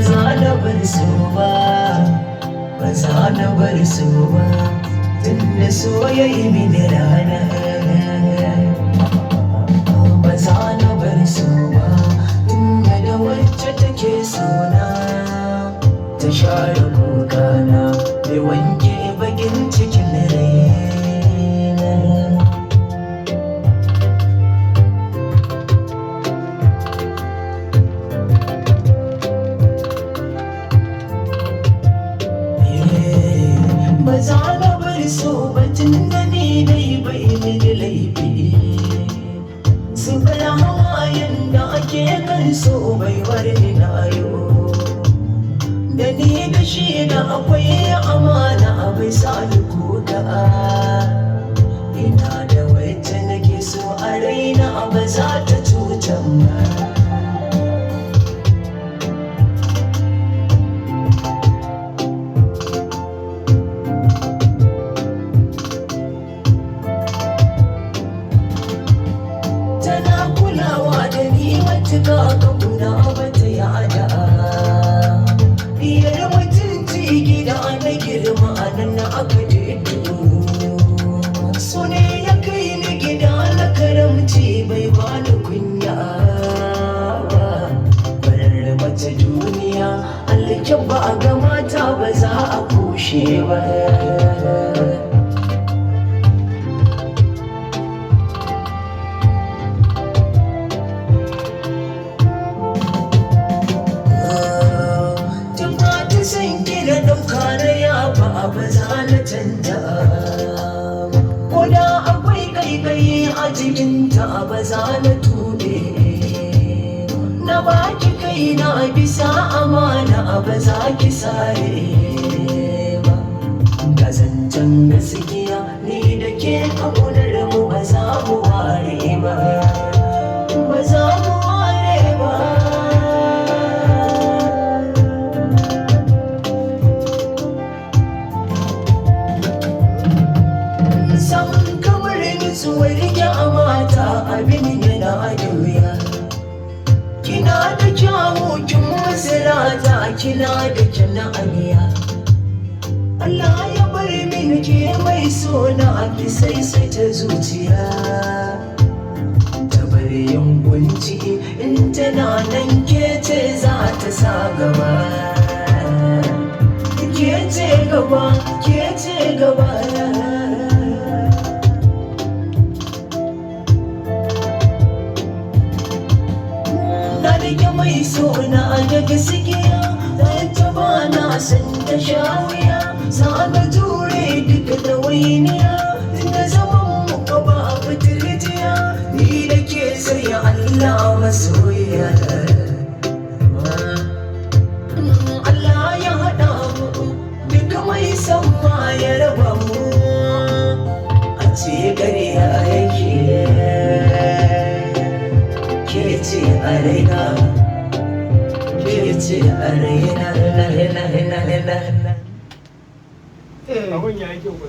za na bar su ba, ba za na bar su ba, tunda so ya yi mini rana. Ba za na bar su ba, tunda da wacce take sona ta share kukana mai wanke bakin cikin raina. Ba za na bar so ba tunda ni dai bai mini laifi, zubar hawayen da ake kan so bai bari na yo. Da ni da shi da akwai amana bai sa ni kuka. Ina da wacce nake so a raina ba za ta cutar ba. Matuka ka kuna bata yada biyar mutunci gida na girma a nan na aka dedo. So ne ya kai ni gida na karamci bai bani kunya ba. Barar mace duniya alkyab ba a ga mata ba za a kushe ba. Ba za na canja ko da akwai kai a jikinta ba za na tube. Na baki kai na bisa amana ba za ki sare ba. Ga zancen gaskiya ni da ke ƙaunar mu ba za mu ware ba, ba za mu ware ba. Nutsuwar mata abin yana da wuya. Kina da kyawu kin masirata, kina da kina aniya. Allah ya bar min ke mai sona ki saisaita zuciya. Ta bar yin kunci in tana nan ke ce za ta sa gaba. Ke ce gaba, ke ce gaba. Mai sona da gaskiya ta ba na san ta sha wuya. Za na jure duka ɗawainiya da zaman muka ba fitirjiya. Ni da ke sai Allah masoyiya. Allah ya haɗa mu duka mai san ma ya raba mu. A ce ƙarya yake ke ce a raina. Ce a raina.